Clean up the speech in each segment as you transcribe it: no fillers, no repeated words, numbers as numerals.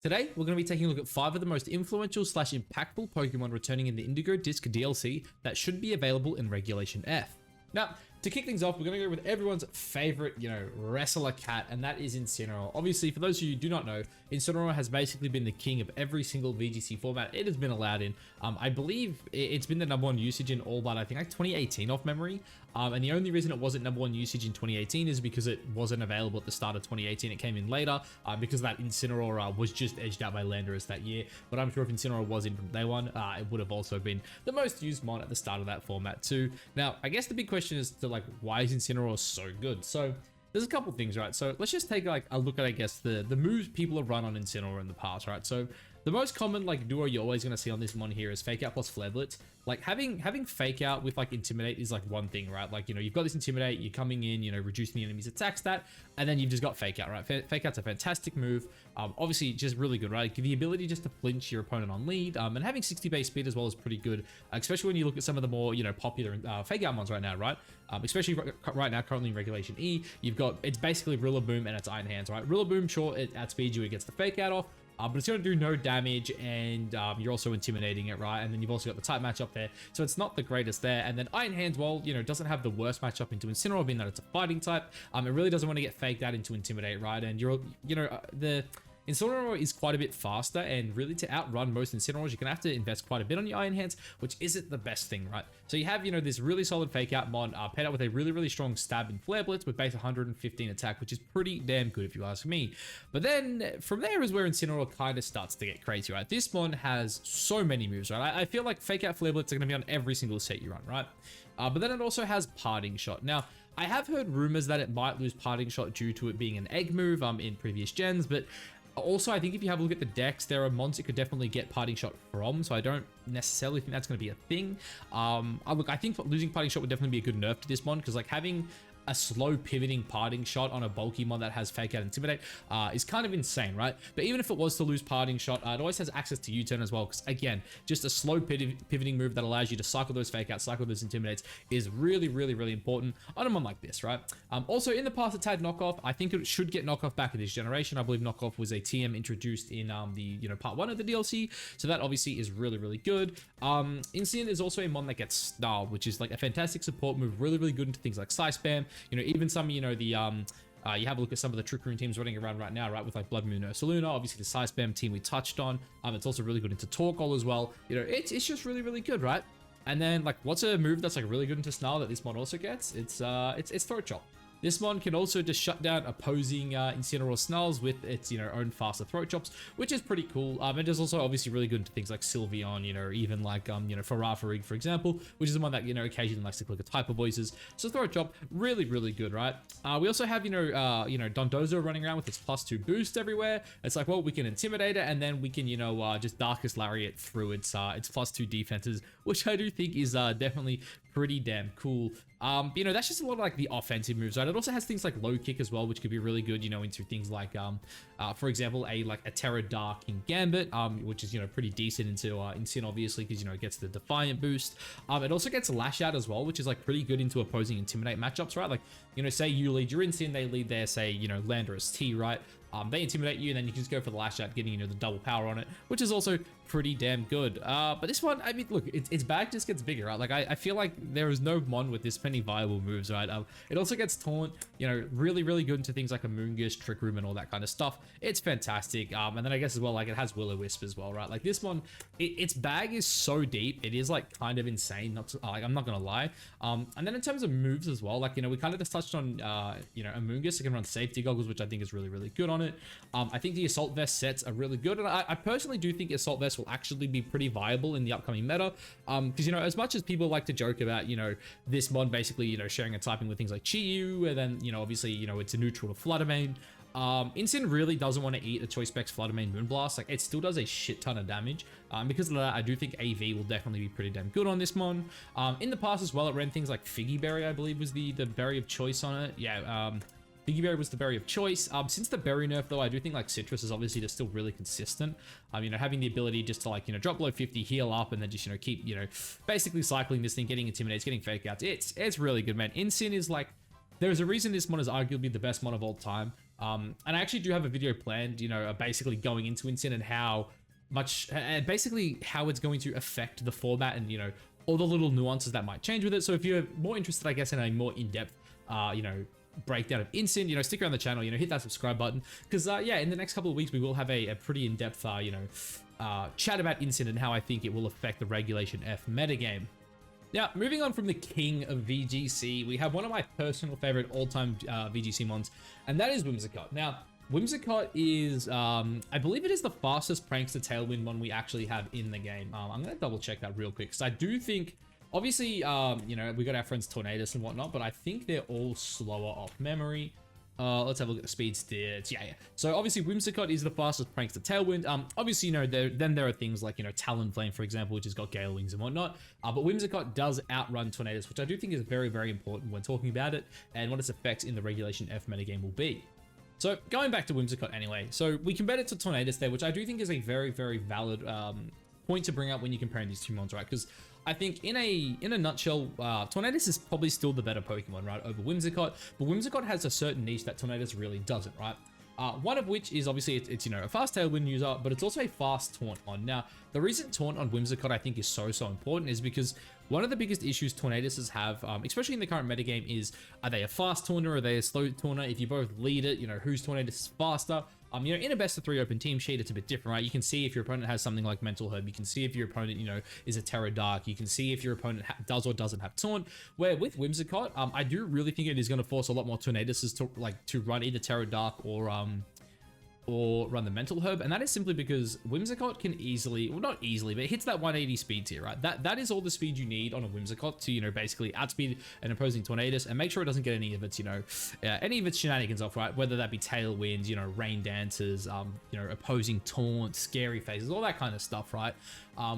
Today, we're going to be taking a look at 5 of the most influential / impactful Pokemon returning in the Indigo Disk DLC that should be available in Regulation F. Now, to kick things off, we're going to go with everyone's favorite, wrestler cat, and that is Incineroar. Obviously, for those of you who do not know, Incineroar has basically been the king of every single VGC format it has been allowed in. I believe it's been the #1 usage in all but I think like 2018 off memory. And the only reason it wasn't #1 usage in 2018 is because it wasn't available at the start of 2018. It came in later because that Incineroar was just edged out by Landorus that year. But I'm sure if Incineroar was in from day one, it would have also been the most used mod at the start of that format too. Now, I guess the big question is why is Incineroar so good? So there's a couple things, right? So let's just take a look at, I guess, the moves people have run on Incineroar in the past, right? So the most common duo you're always going to see on this mon here is Fake Out plus Flare Blitz. Having Fake Out with Intimidate is one thing, right? You've got this Intimidate, you're coming in, reducing the enemy's attack stat, and then you've just got Fake Out, right? Fake Out's a fantastic move. Obviously just really good, right? The ability just to flinch your opponent on lead, and having 60 base speed as well is pretty good, especially when you look at some of the more, popular Fake Out mons right now, right? Especially right now, currently in Regulation E, it's basically Rillaboom and it's Iron Hands, right? Rillaboom, sure, it outspeeds you, it gets the Fake Out off, but it's going to do no damage, and you're also intimidating it, right? And then you've also got the type matchup there, so it's not the greatest there. And then Iron Hands, well, doesn't have the worst matchup into Incineroar, being that it's a fighting type. It really doesn't want to get faked out into Intimidate, right? And the Incineroar is quite a bit faster, and really to outrun most Incineroars, you're going to have to invest quite a bit on your Iron Hands, which isn't the best thing, right? So you have, this really solid Fake Out mod paired up with a really, really strong Stab and Flare Blitz with base 115 attack, which is pretty damn good if you ask me. But then from there is where Incineroar kind of starts to get crazy, right? This mon has so many moves, right? I feel like Fake Out, Flare Blitz are going to be on every single set you run, right? But then it also has Parting Shot. Now, I have heard rumors that it might lose Parting Shot due to it being an egg move in previous gens, but also, I think if you have a look at the decks, there are mons it could definitely get Parting Shot from, so I don't necessarily think that's going to be a thing. I think losing Parting Shot would definitely be a good nerf to this mon, because having a slow pivoting Parting Shot on a bulky mon that has Fake Out Intimidate is kind of insane, right? But even if it was to lose Parting Shot, it always has access to U-turn as well, because again, just a slow pivoting move that allows you to cycle those Fake Outs, cycle those Intimidates is really, really, really important on a mon like this, right? Also, in the past, it's had Knockoff. I think it should get Knockoff back in this generation. I believe Knockoff was a TM introduced in the part 1 of the DLC, so that obviously is really, really good. Incin is also a mon that gets Snarled, which is a fantastic support move, really, really good into things like Psy Spam. Even some, you have a look at some of the Trick Room teams running around right now, right? With Blood Moon Ursaluna, obviously the Psy Spam team we touched on. It's also really good into Torkoal as well. It's just really, really good, right? And then what's a move that's really good into Snarl that this mod also gets? It's Throat Chop. This mon can also just shut down opposing Incineroar Snarls with its, own faster Throat Chops, which is pretty cool. It is also obviously really good into things like Sylveon, even Farafrig, for example, which is the one that, occasionally likes to click a type of voices. So Throat Chop, really, really good, right? We also have, Dondozo running around with its +2 boost everywhere. It's well, we can Intimidate it, and then we can, just Darkest Lariat through its +2 defenses, which I do think is definitely pretty damn cool. That's just a lot of the offensive moves, right? It also has things like Low Kick as well, which could be really good, into things like, for example, a Terra Dark in Gambit, which is, pretty decent into Incin, obviously, because, it gets the Defiant boost. It also gets Lash Out as well, which is pretty good into opposing Intimidate matchups, right? Say you lead your Incin, they lead their, say, Landorus T, right? They intimidate you, and then you can just go for the Lash Out, getting, the double power on it, which is also pretty damn good. But this one, I mean, look, its bag just gets bigger, right? I feel like there is no mon with this many viable moves, right? It also gets Taunt, really, really good into things like a Moongus, Trick Room, and all that kind of stuff. It's fantastic. And then I guess as well, it has Will-O-Wisp as well, right? This one, its bag is so deep, it is kind of insane. I'm not gonna lie. And then in terms of moves as well, we kind of just touched on, a Moongus. It can run Safety Goggles, which I think is really, really good on it. I think the Assault Vest sets are really good, and I personally do think Assault Vest will actually be pretty viable in the upcoming meta, because as much as people like to joke about this mod basically sharing a typing with things like Chi-Yu, and then obviously it's a neutral to Flutter Mane. Incin really doesn't want to eat a Choice Specs Flutter Mane Moonblast. It still does a shit ton of damage. Because of that, I do think AV will definitely be pretty damn good on this mon. In the past as well, it ran things like Figgy Berry, I believe was the berry of choice on it. Yeah, Figgy Berry was the berry of choice. Since the berry nerf though, I do think Citrus is obviously just still really consistent. Having the ability just to drop below 50, heal up, and then just keep basically cycling this thing, getting Intimidates, getting Fake Outs. It's really good, man. Incin is there's a reason this mon is arguably the best mon of all time. And I actually do have a video planned, you know, basically going into Incin and how much, basically how it's going to affect the format and, you know, all the little nuances that might change with it. So if you're more interested, I guess, in a more in-depth, you know, breakdown of Incin, you know, stick around the channel, you know, hit that subscribe button, because yeah, in the next couple of weeks we will have a pretty in-depth you know, chat about Incin and how I think it will affect the Regulation F metagame. Now, moving on from the king of VGC, we have one of my personal favorite all-time VGC mons, and that is Whimsicott. Now, Whimsicott is, I believe it is the fastest Prankster Tailwind one we actually have in the game. I'm going to double check that real quick, because I do think, obviously, you know, we got our friends Tornadus and whatnot, but I think they're all slower off memory. Let's have a look at the speed stats. Yeah. So obviously Whimsicott is the fastest Prankster Tailwind. Obviously, you know, there are things like, you know, Talonflame, for example, which has got Gale Wings and whatnot. But Whimsicott does outrun Tornadus, which I do think is very, very important when talking about it and what its effects in the Regulation F metagame will be. So going back to Whimsicott anyway, so we compared it to Tornadus there, which I do think is a very, very valid point to bring up when you're comparing these two mons, right? Because I think in a nutshell, Tornadus is probably still the better Pokemon, right, over Whimsicott, but Whimsicott has a certain niche that Tornadus really doesn't, right? One of which is obviously it's you know, a fast Tailwind user, but it's also a fast Taunt on. Now, the reason Taunt on Whimsicott I think is so important is because one of the biggest issues Tornaduses have, especially in the current metagame, is are they a fast Taunter or are they a slow Taunter? If you both lead it, you know, whose Tornadus is faster? You know, in a best of 3 open team sheet, it's a bit different, right? You can see if your opponent has something like Mental Herb. You can see if your opponent, you know, is a Terra Dark. You can see if your opponent does or doesn't have Taunt. Where with Whimsicott, I do really think it is going to force a lot more Tornaduses to run either Terra Dark or run the Mental Herb, and that is simply because Whimsicott can easily, well, not easily, but it hits that 180 speed tier, right? That is all the speed you need on a Whimsicott to, you know, basically outspeed an opposing Tornadus and make sure it doesn't get any of its, you know, any of its shenanigans off, right? Whether that be Tailwinds, you know, Rain Dances, you know, opposing Taunts, Scary Faces, all that kind of stuff, right?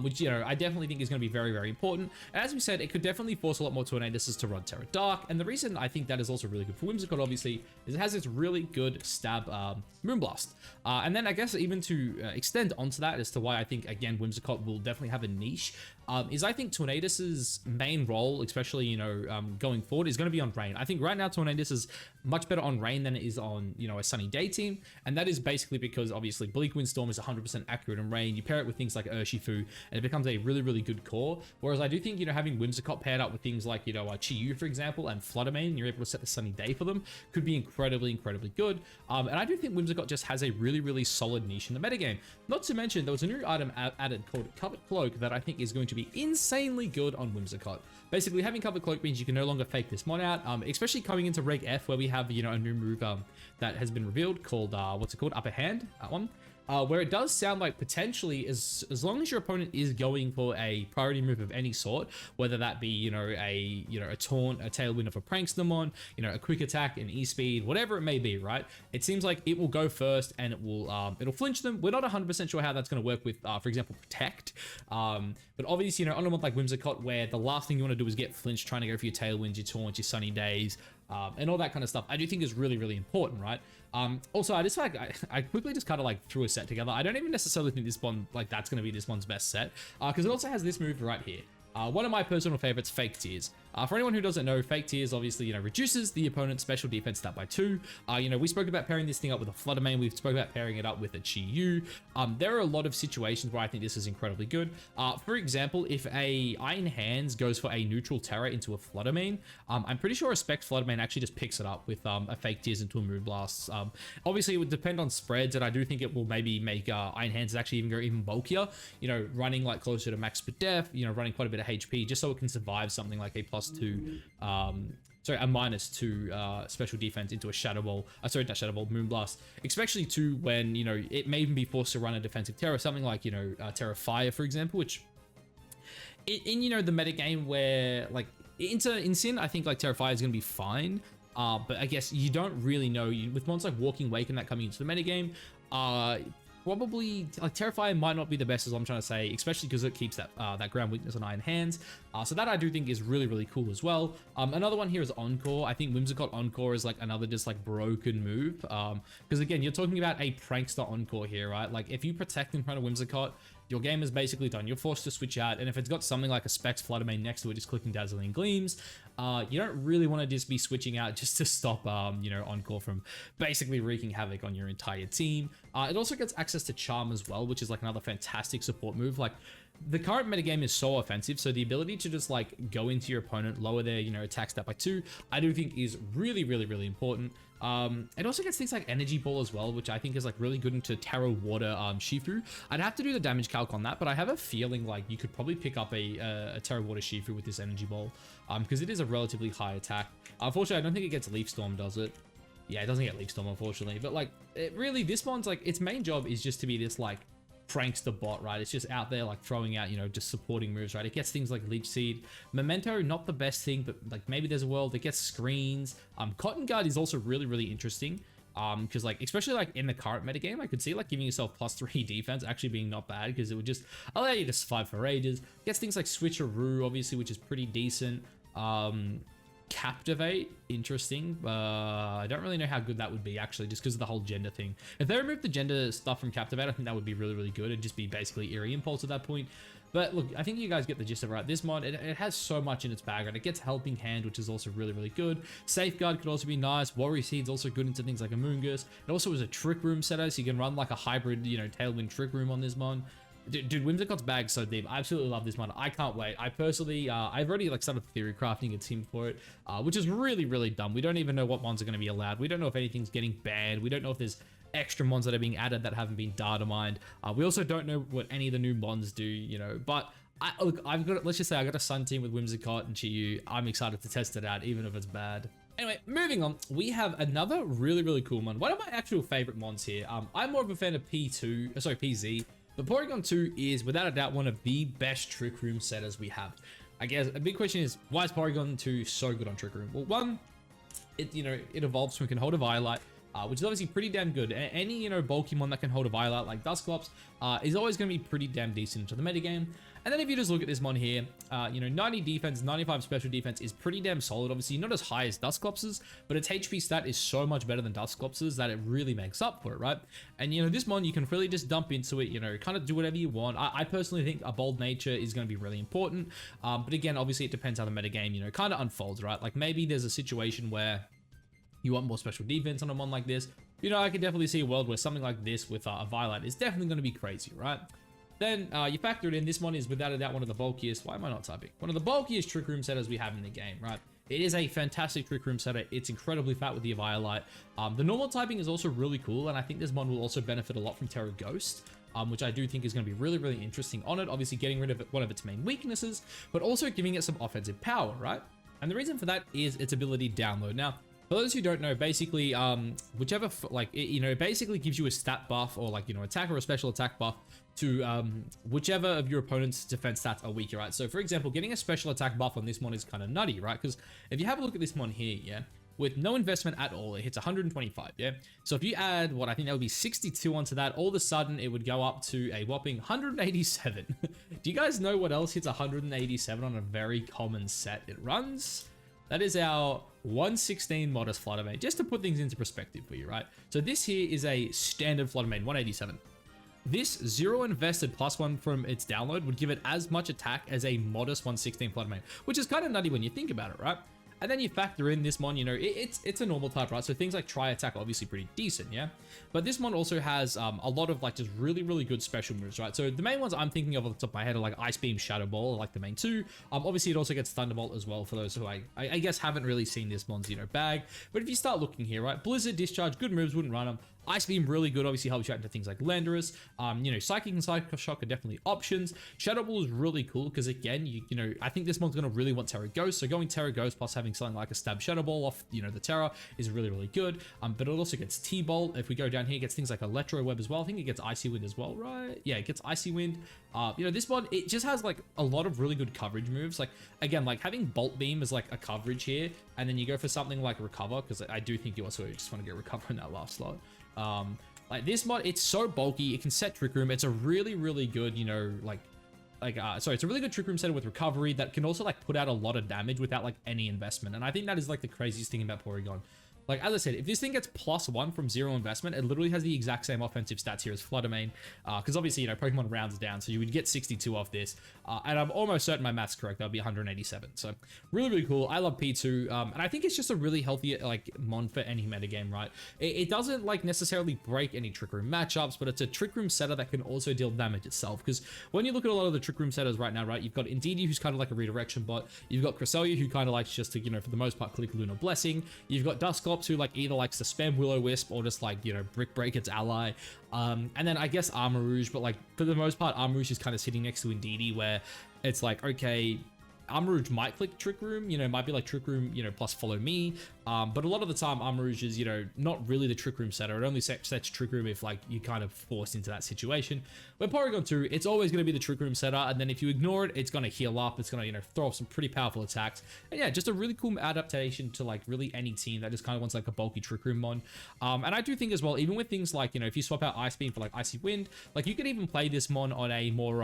Which, you know, I definitely think is going to be very, very important. And as we said, it could definitely force a lot more Tornaduses to run Terra Dark, and the reason I think that is also really good for Whimsicott, obviously, is it has this really good stab Moonblast. And then I guess even to extend onto that as to why I think, again, Whimsicott will definitely have a niche, is I think Tornadus's main role, especially, you know, going forward, is going to be on Rain. I think right now Tornadus is much better on Rain than it is on, you know, a Sunny Day team, and that is basically because obviously Bleak Windstorm is 100% accurate on Rain. You pair it with things like Urshifu, and it becomes a really, really good core. Whereas I do think, you know, having Whimsicott paired up with things like, you know, Chi-Yu, for example, and Fluttermane, you're able to set the Sunny Day for them, could be incredibly, incredibly good. And I do think Whimsicott just has a really, really solid niche in the metagame. Not to mention, there was a new item added called Covered Cloak that I think is going to be insanely good on Whimsicott. Basically, having Covered Cloak means you can no longer fake this mon out, especially coming into Reg F, where we have, you know, a new move that has been revealed called, what's it called? Upper Hand, that one. Where it does sound like potentially, as long as your opponent is going for a priority move of any sort, whether that be, you know, a Taunt, a Tailwind of a Prankstamon, you know, a Quick Attack, an E-Speed, whatever it may be, right? It seems like it will go first and it will it'll flinch them. We're not 100% sure how that's going to work with, for example, Protect. But obviously, you know, on a month like Whimsicott, where the last thing you want to do is get flinched trying to go for your Tailwinds, your Taunts, your Sunny Days, and all that kind of stuff, I do think is really, really important, right? Also, I just like, I quickly just kind of like threw a set together. I don't even necessarily think this one, like, that's going to be this one's best set, because it also has this move right here. One of my personal favorites, Fake Tears. For anyone who doesn't know, Fake Tears obviously, you know, reduces the opponent's special defense stat by 2. You know, we spoke about pairing this thing up with a Fluttermane. We've spoke about pairing it up with a Chi-Yu. There are a lot of situations where I think this is incredibly good. For example, if a Iron Hands goes for a neutral Terra into a Fluttermane, I'm pretty sure a Spec Fluttermane actually just picks it up with a Fake Tears into a Moonblast. Obviously, it would depend on spreads, and I do think it will maybe make Iron Hands actually even go even bulkier, you know, running like closer to max speed def, you know, running quite a bit of HP, just so it can survive something like a +2, sorry, a -2 special defense into a Shadow Ball, sorry, not Shadow Ball, Moonblast, especially too when, you know, it may even be forced to run a defensive Terra, something like, you know, Terra Fire, for example, which in, you know, the metagame where, like, in Sin, I think, like, Terra Fire is going to be fine, but I guess you don't really know, with mons like Walking Wake and that coming into the metagame, probably like Terrify might not be the best, is what I'm trying to say, especially because it keeps that that ground weakness on Iron Hands. So that I do think is really, really cool as well. Another one here is Encore. I think Whimsicott Encore is like another just like broken move. Because again, you're talking about a prankster Encore here, right? Like if you protect in front of Whimsicott, your game is basically done. You're forced to switch out, and if it's got something like a Specs Flutter Mane next to it, just clicking Dazzling Gleams, you don't really want to just be switching out just to stop, you know, Encore from basically wreaking havoc on your entire team. It also gets access to Charm as well, which is like another fantastic support move. Like, the current metagame is so offensive, so the ability to just like go into your opponent, lower their, you know, attack stat by 2, I do think is really, really, really important. It also gets things like Energy Ball as well, which I think is like really good into Terra Water Shifu. I'd have to do the damage calc on that, but I have a feeling like you could probably pick up a Terra Water Shifu with this Energy Ball, because it is a relatively high attack. Unfortunately, I don't think it gets Leaf Storm, does it? Yeah, it doesn't get Leaf Storm, unfortunately. But like, really, this one's like, its main job is just to be this like prankster bot, right? It's just out there like throwing out, you know, just supporting moves, right? It gets things like Leech Seed. Memento, not the best thing, but like maybe there's a world. It gets screens. Cotton Guard is also really, really interesting. Because like, especially like in the current metagame, I could see like giving yourself +3 defense actually being not bad, because it would just allow you to survive for ages. Gets things like Switcheroo, obviously, which is pretty decent. Captivate, interesting. I don't really know how good that would be, actually, just because of the whole gender thing. If they removed the gender stuff from Captivate, I think that would be really, really good. It'd just be basically Eerie Impulse at that point. But look, I think you guys get the gist of it, right? This mod, it has so much in its bag, right? It gets Helping Hand, which is also really, really good. Safeguard could also be nice. Worry Seed's also good into things like Amoongus. It also is a Trick Room setter, so you can run like a hybrid, you know, Tailwind Trick Room on this mod. Dude, Whimsicott's bag's so deep. I absolutely love this mod. I can't wait. I personally, I've already like started theory crafting a team for it, which is really, really dumb. We don't even know what mons are going to be allowed. We don't know if anything's getting banned. We don't know if there's extra mons that are being added that haven't been data mined. We also don't know what any of the new mons do, you know, but look, let's just say I got a Sun team with Whimsicott and Chiyu. I'm excited to test it out, even if it's bad. Anyway, moving on, we have another really, really cool mon. One of my actual favorite mons here. I'm more of a fan of PZ. But Porygon 2 is, without a doubt, one of the best Trick Room setters we have. I guess a big question is, why is Porygon 2 so good on Trick Room? Well, one, it evolves from it can hold a Violite, which is obviously pretty damn good. Any, you know, bulky mon that can hold a Violite like Dusclops is always going to be pretty damn decent into the metagame. And then if you just look at this mon here, you know, 90 defense, 95 special defense is pretty damn solid. Obviously, not as high as Dusclops's, but its HP stat is so much better than Dusclops's that it really makes up for it, right? And, you know, this mon, you can really just dump into it, you know, kind of do whatever you want. I personally think a Bold Nature is going to be really important. But again, obviously, it depends how the metagame, you know, kind of unfolds, right? Like, maybe there's a situation where you want more special defense on a mon like this. You know, I could definitely see a world where something like this with a Violet is definitely going to be crazy, right? Then you factor it in, this one is without a doubt one of the bulkiest, why am I not typing? One of the bulkiest Trick Room setters we have in the game, right? It is a fantastic Trick Room setter. It's incredibly fat with the Violite. The normal typing is also really cool, and I think this mod will also benefit a lot from Terra Ghost, which I do think is going to be really, really interesting on it. Obviously getting rid of one of its main weaknesses, but also giving it some offensive power, right? And the reason for that is its ability download. Now, for those who don't know, basically, whichever, it basically gives you a stat buff or like, you know, attack or a special attack buff to whichever of your opponent's defense stats are weaker, right? So for example, getting a special attack buff on this mon is kind of nutty, right? Because if you have a look at this mon here, yeah, with no investment at all, it hits 125, yeah? So if you add, what I think that would be 62 onto that, all of a sudden it would go up to a whopping 187. Do you guys know what else hits 187 on a very common set it runs? That is our 116 Modest Flutter Mane, just to put things into perspective for you, right? So this here is a standard Flutter Mane, 187. This 0 invested +1 from its download would give it as much attack as a modest 116 Flutter Mane, which is kind of nutty when you think about it, right? And then you factor in this mon, you know, it's a normal type, right? So things like Tri-Attack are obviously pretty decent, yeah? But this mon also has a lot of like just really, really good special moves, right? So the main ones I'm thinking of off the top of my head are like Ice Beam, Shadow Ball, like the main two. Obviously it also gets Thunderbolt as well for those who I guess haven't really seen this mon's, you know, bag. But if you start looking here, right? Blizzard, Discharge, good moves, wouldn't run them. Ice Beam, really good, obviously helps you out into things like Landorus. You know, Psychic and Psycho Shock are definitely options. Shadow Ball is really cool because, again, you know, I think this mon's going to really want Terra Ghost. So going Terra Ghost plus having something like a Stab Shadow Ball off, you know, the Terra is really, really good. But it also gets T-Bolt. If we go down here, it gets things like Electro Web as well. I think it gets Icy Wind as well, right? Yeah, it gets Icy Wind. You know, this mod, it just has like a lot of really good coverage moves. Like, again, like having Bolt Beam as like a coverage here, and then you go for something like Recover, because I do think you also just want to get Recover in that last slot. Like this mod, it's so bulky, it can set Trick Room. It's a really, really good, you know, sorry, it's a really good Trick Room setter with recovery that can also like put out a lot of damage without like any investment. And I think that is like the craziest thing about Porygon. Like, as I said, if this thing gets +1 from 0 investment, it literally has the exact same offensive stats here as Flutter Mane. Because obviously, you know, Pokemon rounds down, so you would get 62 off this. And I'm almost certain my math's correct. That would be 187. So, really, really cool. I love P2. And I think it's just a really healthy, like, mon for any metagame, right? It doesn't, like, necessarily break any Trick Room matchups, but it's a Trick Room setter that can also deal damage itself. Because when you look at a lot of the Trick Room setters right now, right, you've got Indeedee, who's kind of like a redirection bot. You've got Cresselia, who kind of likes just to, you know, for the most part, click Lunar Blessing. You've got Dusclops, who, like, either likes to spam Will-O-Wisp or just, like, you know, Brick Break its ally. And then I guess Armarouge, but, like, for the most part, Armarouge is kind of sitting next to Indeedee, where it's like, okay, Armarouge might click Trick Room, you know, might be like Trick Room, you know, plus Follow Me. But a lot of the time, Armarouge is, you know, not really the Trick Room setter. It only sets Trick Room if, like, you kind of forced into that situation. Where Porygon 2, it's always going to be the Trick Room setter. And then if you ignore it, it's going to heal up. It's going to, you know, throw off some pretty powerful attacks. And yeah, just a really cool adaptation to, like, really any team that just kind of wants, like, a bulky Trick Room mon. And I do think as well, even with things like, you know, if you swap out Ice Beam for, like, Icy Wind, like, you could even play this mon on a more,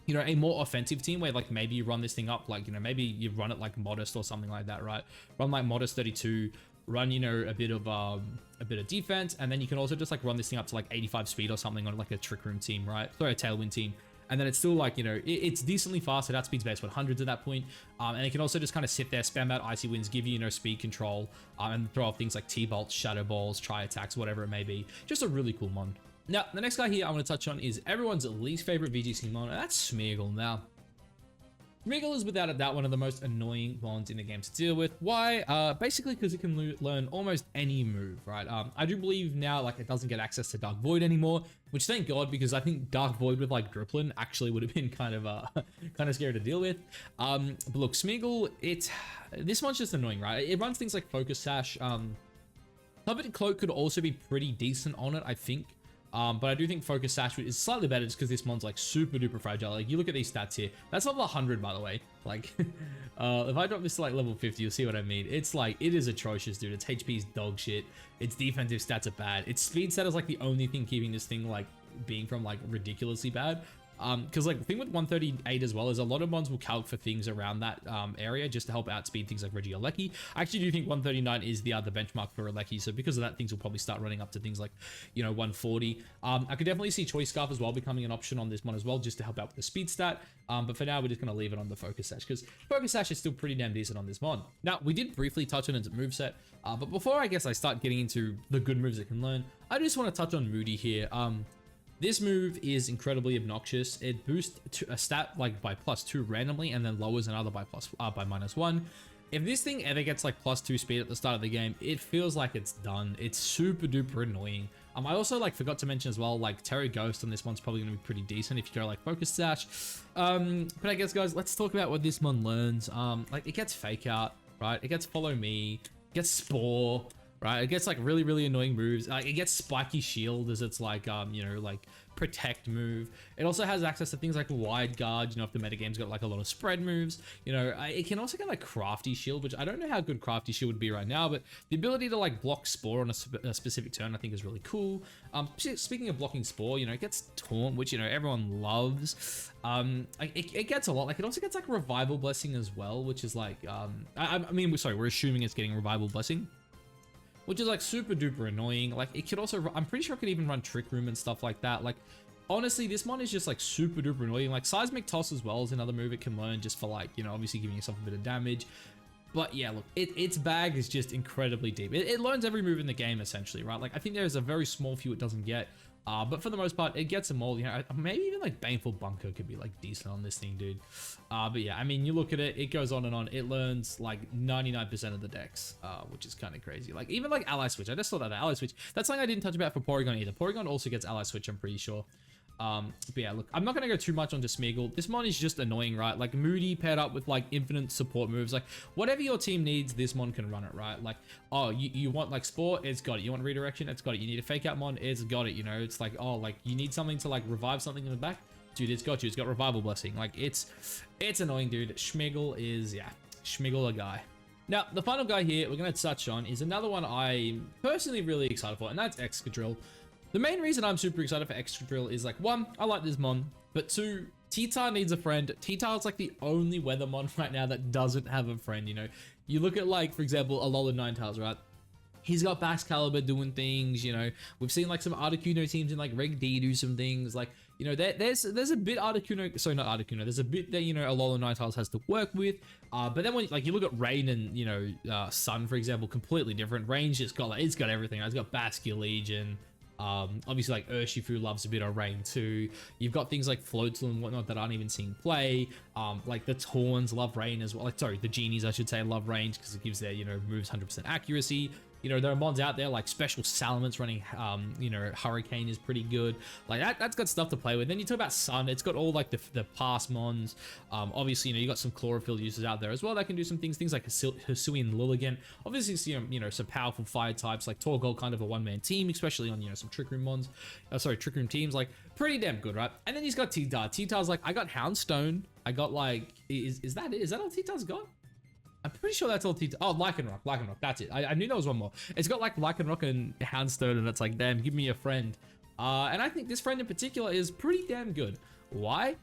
you know, a more offensive team where, like, maybe you run this thing up, like, you know, maybe you run it like Modest or something like that, right? Run like Modest 32, run, you know, a bit of defense, and then you can also just, like, run this thing up to, like, 85 speed or something on, like, a Trick Room team, right? Sorry, a Tailwind team. And then it's still, like, you know, it's decently fast. It outspeeds base 100s at that point. And it can also just kind of sit there, spam out Icy Winds, give you, you know, speed control, and throw off things like T-Bolts, Shadow Balls, Tri-Attacks, whatever it may be. Just a really cool mon. Now, the next guy here I want to touch on is everyone's least favorite VGC mon, and that's Smeargle. Now, Smeargle is without a doubt one of the most annoying mons in the game to deal with. Why? Basically because it can learn almost any move, right? I do believe now, like, it doesn't get access to Dark Void anymore, which thank God, because I think Dark Void with, like, Dripplin actually would have been kind of scary to deal with. But look, Smeargle, this one's just annoying, right? It runs things like Focus Sash. Coveted Cloak could also be pretty decent on it, I think. But I do think Focus Sash is slightly better just because this mon's like super duper fragile. Like, you look at these stats here. That's level 100, by the way. Like, if I drop this to like level 50, you'll see what I mean. It's like, it is atrocious, dude. Its HP is dog shit. Its defensive stats are bad. Its speed stat is like the only thing keeping this thing like being from like ridiculously bad. Because like the thing with 138 as well is a lot of mons will calc for things around that area just to help outspeed things like Regieleki. I actually do think 139 is the benchmark for Regieleki, so because of that, things will probably start running up to things like, you know, 140. I could definitely see Choice Scarf as well becoming an option on this mon as well, just to help out with the speed stat. But for now, we're just going to leave it on the Focus Sash, because Focus Sash is still pretty damn decent on this mon. Now, we did briefly touch on its moveset, but before I guess I start getting into the good moves it can learn, I just want to touch on Moody here. This move is incredibly obnoxious. It boosts a stat like by +2 randomly and then lowers another by -1. If this thing ever gets like +2 speed at the start of the game, it feels like it's done. It's super duper annoying. I also like forgot to mention as well, like Terry Ghost on this one's probably going to be pretty decent if you go like Focus Sash. But I guess, guys, let's talk about what this mon learns. Like, it gets Fake Out, right? It gets Follow Me, it gets Spore. Right, it gets like really, really annoying moves. It gets Spiky Shield as its like, you know, like protect move. It also has access to things like Wide Guard, you know, if the metagame's got like a lot of spread moves. You know, it can also get like Crafty Shield, which I don't know how good Crafty Shield would be right now, but the ability to like block Spore on a specific turn I think is really cool. Speaking of blocking Spore, you know, it gets Taunt, which, you know, everyone loves. It gets a lot. Like, it also gets like Revival Blessing as well, which is like, I mean, sorry, we're assuming it's getting Revival Blessing, which is like super duper annoying. Like, it could also, I'm pretty sure it could even run Trick Room and stuff like that. Like, honestly, this mon is just like super duper annoying. Like, Seismic Toss as well is another move it can learn just for like, you know, obviously giving yourself a bit of damage. But yeah, look, its bag is just incredibly deep. It learns every move in the game essentially, right? Like, I think there's a very small few it doesn't get. But for the most part, it gets them all. You know, maybe even like Baneful Bunker could be like decent on this thing, dude. But yeah, I mean, you look at it, it goes on and on. It learns like 99% of the decks, which is kind of crazy. Like, even like Ally Switch. I just thought that Ally Switch. That's something I didn't touch about for Porygon either. Porygon also gets Ally Switch, I'm pretty sure. But yeah, look, I'm not going to go too much onto Smeargle. This mon is just annoying, right? Like, Moody paired up with like infinite support moves. Like, whatever your team needs, this mon can run it, right? Like, oh, you want like Spore, it's got it. You want Redirection, it's got it. You need a Fake Out mon, it's got it. You know, it's like, oh, like you need something to like revive something in the back, dude, it's got you. It's got Revival Blessing. Like, it's annoying, dude. Smeargle is, yeah, Smeargle a guy. Now, the final guy here we're going to touch on is another one I'm personally really excited for, and that's Excadrill. The main reason I'm super excited for Excadrill is like, one, I like this mon, but two, T-Tar needs a friend. T-Tar is like the only weather mon right now that doesn't have a friend, you know? You look at like, for example, Alolan Ninetales, right? He's got Baxcalibur doing things, you know. We've seen like some Articuno teams in like Reg D do some things. Like, you know, there's a bit Articuno, sorry, not Articuno. There's a bit that, you know, Alolan Ninetales has to work with. But then when like you look at Rain and, you know, Sun, for example, completely different. Rain's just got like, it's got everything. It's got Basculin Legion. Obviously like Urshifu loves a bit of Rain too. You've got things like Floatzel and whatnot that aren't even seen play. Like the Tauns love Rain as well. Like, sorry, the Genies I should say love Rain because it gives their, you know, moves 100% accuracy. You know, there are mods out there like Special Salamence running, you know, Hurricane is pretty good. Like that's got stuff to play with. Then you talk about Sun, it's got all like the past mons. Obviously, you know, you got some Chlorophyll users out there as well that can do some things like Hisuian Lilligant. Obviously, you know, some powerful fire types like Torkoal, kind of a one-man team, especially on, you know, some Trick Room mons. Trick Room teams, like pretty damn good, right? And then he's got T-Tar. T-Tar's like, I got Houndstone. I got like, is that it? Is that all T-Tar's got? I'm pretty sure that's all T-Tar. Oh, Lycanroc, that's it. I knew there was one more. It's got like Lycanroc and Houndstone, and it's like, damn, give me a friend. And I think this friend in particular is pretty damn good. Why?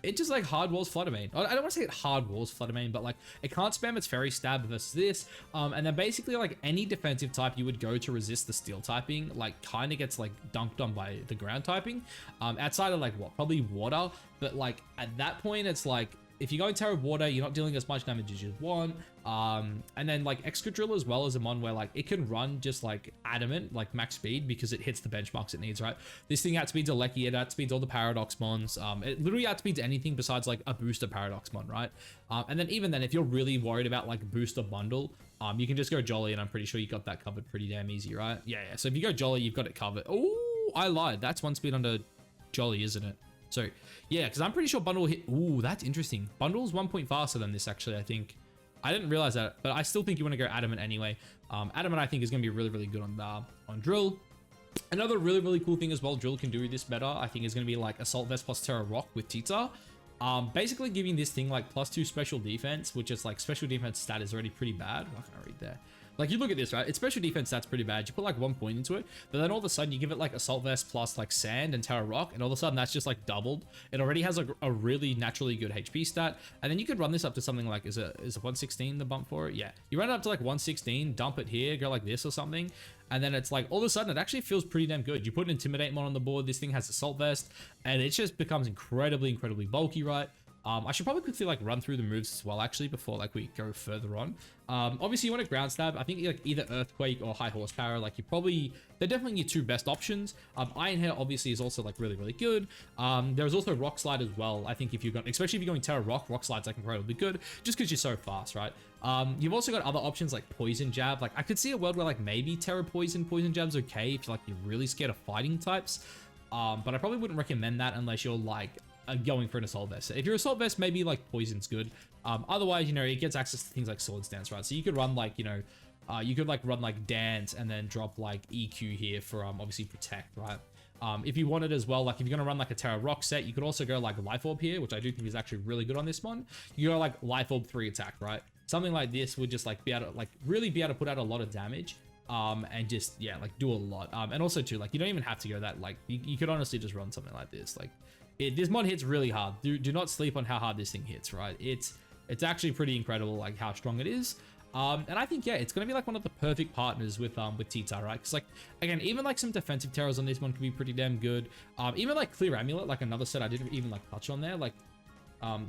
It just like hard walls Fluttermane. I don't want to say it hard walls Fluttermane, but like it can't spam its Fairy Stab versus this. And then basically like any defensive type you would go to resist the steel typing, like kind of gets like dunked on by the ground typing. Outside of like what, probably water, but like at that point it's like, if you're going Terra Water, you're not dealing as much damage as you want. And then like Excadrill as well as a mon where like it can run just like adamant, like max speed because it hits the benchmarks it needs, right? This thing outspeeds Aleki, it outspeeds all the Paradox mons. It literally outspeeds anything besides like a booster Paradox mon, right? And then even then, if you're really worried about like booster bundle, you can just go Jolly and I'm pretty sure you got that covered pretty damn easy, right? Yeah. So if you go Jolly, you've got it covered. Oh, I lied. That's one speed under Jolly, isn't it? So yeah, because I'm pretty sure Bundle hit. Ooh, that's interesting. Bundle's 1 point faster than this, actually, I think. I didn't realize that, but I still think you want to go Adamant anyway. Adamant, I think, is going to be really, really good on Drill. Another really, really cool thing as well, Drill can do this better, I think, is going to be like Assault Vest plus Terra Rock with T-Tar. Basically giving this thing like +2 special defense, which is like special defense stat is already pretty bad. Why can't I read there? Like you look at this, right? Its special defense stat's pretty bad. You put like 1 point into it, but then all of a sudden you give it like Assault Vest plus like Sand and Terra Rock, and all of a sudden that's just like doubled. It already has a really naturally good HP stat, and then you could run this up to something like, is it 116 the bump for it? Yeah, you run it up to like 116, dump it here, go like this or something, and then it's like all of a sudden it actually feels pretty damn good. You put an Intimidate mod on the board, this thing has Assault Vest, and it just becomes incredibly, incredibly bulky, right? I should probably quickly like run through the moves as well, actually, before like we go further on. Obviously you want a Ground Stab. I think like either Earthquake or High Horsepower, like they're definitely your two best options. Iron Hair obviously is also like really, really good. There's also Rock Slide as well. I think if you're going, especially if you're going Terra Rock Slide's like incredibly good, just because you're so fast, right? You've also got other options like Poison Jab. Like I could see a world where like maybe Terra Poison Jab's okay if you're really scared of fighting types. But I probably wouldn't recommend that unless you're like going for an Assault Vest. If you're Assault Vest, maybe like Poison's good. Otherwise, you know, it gets access to things like Swords Dance, right? So you could run like, you know, you could like run like Dance and then drop like EQ here for obviously Protect, right? If you wanted as well, like if you're gonna run like a Terra Rock set, you could also go like Life Orb here, which I do think is actually really good on this one. You go like Life Orb 3 attack, right? Something like this would just like be able to like really be able to put out a lot of damage. And just, yeah, like do a lot. And also too, like you don't even have to go that, like you could honestly just run something like this. Like this mod hits really hard. Do not sleep on how hard this thing hits, right? It's actually pretty incredible, like how strong it is. And I think, yeah, it's going to be like one of the perfect partners with T-Tar, right? Because like, again, even like some defensive terrors on this one could be pretty damn good. Even like Clear Amulet, like another set I didn't even like touch on there, like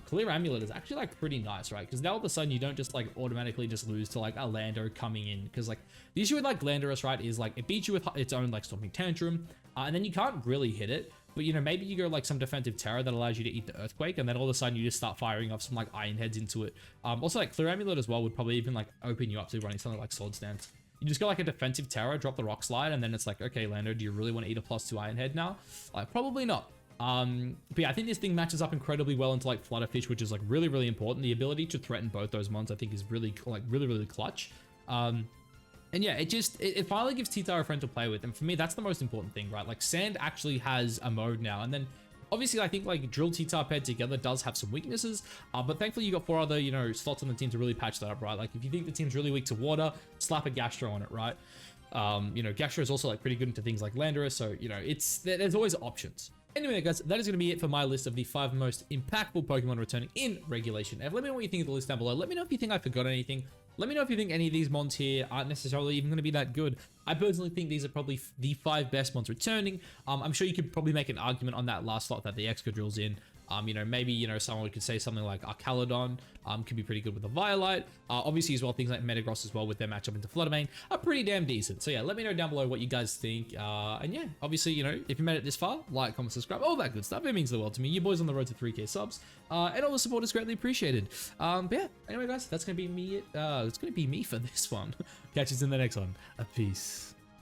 Clear Amulet is actually like pretty nice, right? Because now all of a sudden you don't just like automatically just lose to like a Lando coming in. Because like the issue with like Landorus, right, is like it beats you with its own like Stomping Tantrum, and then you can't really hit it. But you know, maybe you go like some defensive terror that allows you to eat the Earthquake, and then all of a sudden you just start firing off some like Iron Heads into it. Also like Clear Amulet as well would probably even like open you up to running something like Swords Dance. You just go like a defensive terror, drop the Rock Slide, and then it's like, okay, Lando, do you really want to eat a +2 Iron Head now? Like probably not. But yeah, I think this thing matches up incredibly well into like Flutterfish, which is like really, really important. The ability to threaten both those mons, I think, is really like really clutch. And yeah, it finally gives T-Tar a friend to play with, and for me, that's the most important thing, right? Like Sand actually has a mode now, and then obviously I think like Drill T-Tar paired together does have some weaknesses, but thankfully you got 4 other slots on the team to really patch that up, right? Like if you think the team's really weak to water, slap a Gastro on it, right? You know, Gastro is also like pretty good into things like Landorus, so you know, there's always options. Anyway, guys, that is going to be it for my list of the 5 most impactful Pokemon returning in Regulation F. Let me know what you think of the list down below. Let me know if you think I forgot anything. Let me know if you think any of these mons here aren't necessarily even going to be that good. I personally think these are probably the 5 best mons returning. I'm sure you could probably make an argument on that last slot that the Excadrill's in. You know, maybe, you know, someone could say something like Archaludon could be pretty good with the Violite. Obviously, as well, things like Metagross as well with their matchup into Fluttermane are pretty damn decent. So yeah, let me know down below what you guys think. And yeah, obviously, you know, if you made it this far, like, comment, subscribe, all that good stuff. It means the world to me. You boys on the road to 3K subs. And all the support is greatly appreciated. But yeah, anyway, guys, that's going to be me. It's going to be me for this one. Catch you in the next one. Peace.